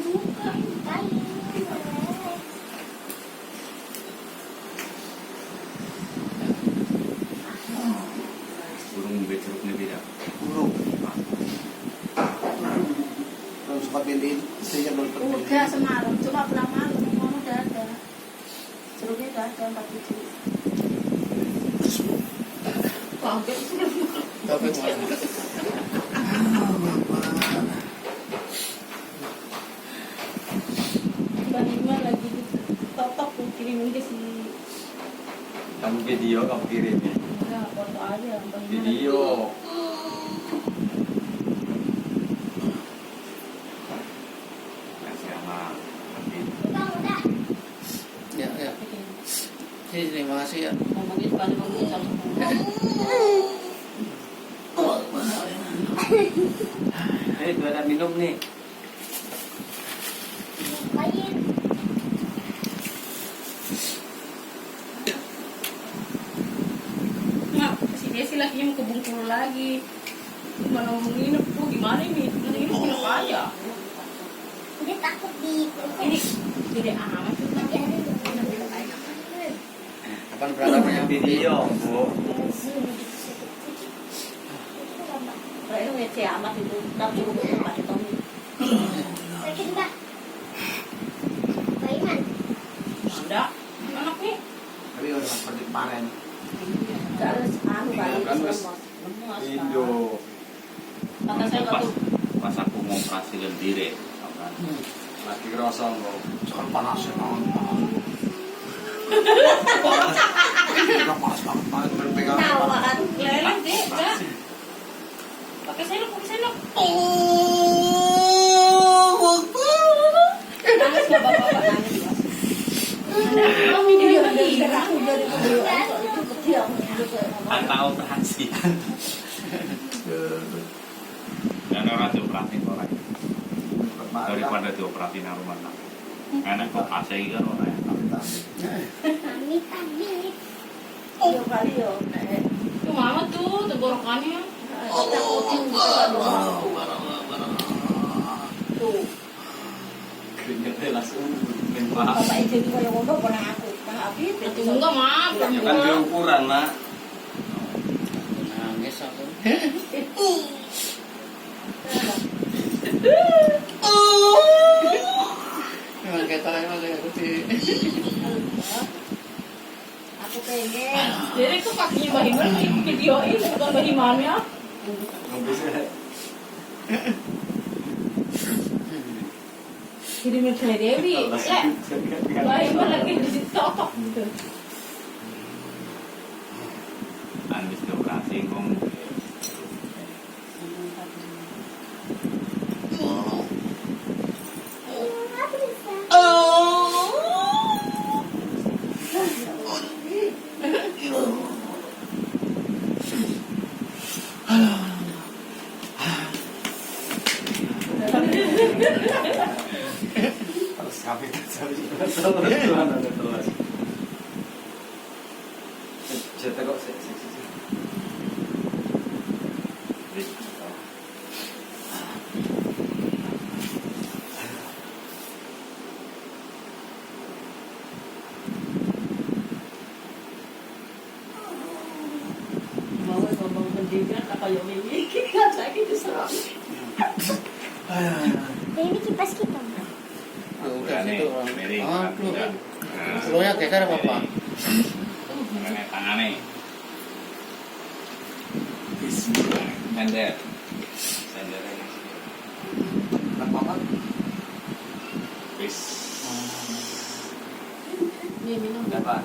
buka kayu. Burung beceruknya beda. Burung. Kalau sempat pindahin, istrinya belum pergi. Udah semalam, cuma pulang malam, mau udah ada. Ceruknya udah ada 4 biji. Kaget sih. Tapi Bang Iman lagi totok tuh kirimin ke si. Kamu video kamu kirim ya. Enggak, foto aja. Bang Iman Video. Kasih sama ya, ya. Jadi terima kasih ya. ngomongin sekali ngomongin sama itu ada minum nih. Mak, si Desi lagi mau ke Bengkulu lagi. Gimana mau nginep tuh? Gimana ini? Ini nginep aja. Dia takut di Ini gede amat tuh. Kapan berangkatnya? Video, Bu. Kayaknya ngece amat itu. Tapi gue pakai Tommy. sakit mbak. Baiman. Ada anak nih. Tapi udah seperti kemarin. Gak harus anu kali. Kan, Mas. Video. Kata saya Pas, waktu pas aku mau operasi lendire, kan. Lagi kerasa kok. Sekarang panas ya, panas. Udah panas banget, berpegang. Tahu kan? leleng deh, enggak. Pakai sendok, pakai sendok. Nangis nggak bapak-bapak nangis. Oh, ini dia lagi. Aku dari itu kecil. Antara operasi. Dan orang dioperasi orang. Daripada dioperasi di rumah sakit. Enak kok AC kan orang yang Amit amit. Iya kali ya. Itu mama tuh tenggorokannya. Kita kucing juga dong. Tuh. keringetnya langsung nembak. Bapak itu juga yang ngomong pernah aku. Pernah Abi. Itu enggak mah. Ya kan dia ukuran, Mak. Nangis aku. Emang kita emang kayak gitu. Aku pengen. Jadi itu kakinya Mbak Himan videoin bukan Mbak Himannya. Kirimin ke Dewi. Mbak Himan lagi di situ totok gitu. Habis dioperasi kok. Harus kami terus. Cerita kok seksi. Mau ngomong pendidikan apa yang ini kita lagi diserang. Ini kipas kita. Udah nih, miring. Pelunya geser apa? Tangannya, tangannya. Bismillah. Sender. Sendernya. Apa? Bis. Ini minum. Dapat.